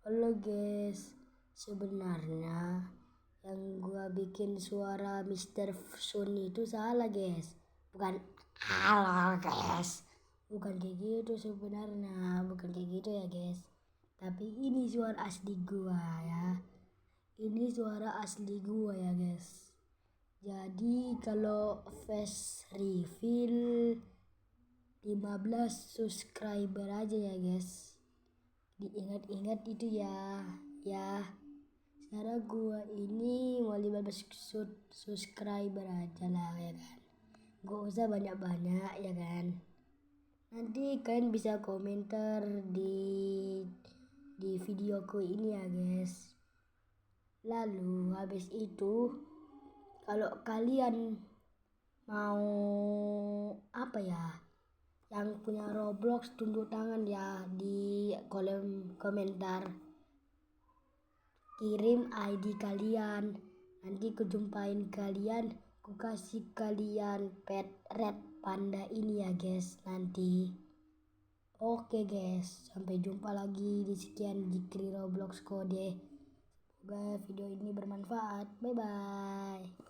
Halo guys, sebenarnya yang gua bikin suara Mr. Sun itu salah guys. Bukan halo guys. Bukan kayak gitu sebenarnya, bukan kayak gitu ya guys. Tapi ini suara asli gua ya. Ini suara asli gua ya guys. Jadi kalau face reveal 15 subscriber aja ya guys. Diingat-ingat itu ya. Sekarang gua ini mau 15 subscriber aja lah ya kan. Gak usah banyak-banyak ya kan. Nanti kalian bisa komentar di videoku ini ya guys. Lalu habis itu kalau kalian mau apa ya, yang punya Roblox tunduk tangan ya di kolom komentar. Kirim ID kalian, nanti kujumpain kalian, ku kasih kalian pet red panda ini ya guys nanti. Oke guys, sampai jumpa lagi di sekian Jikri Roblox Kode. Semoga video ini bermanfaat. Bye bye.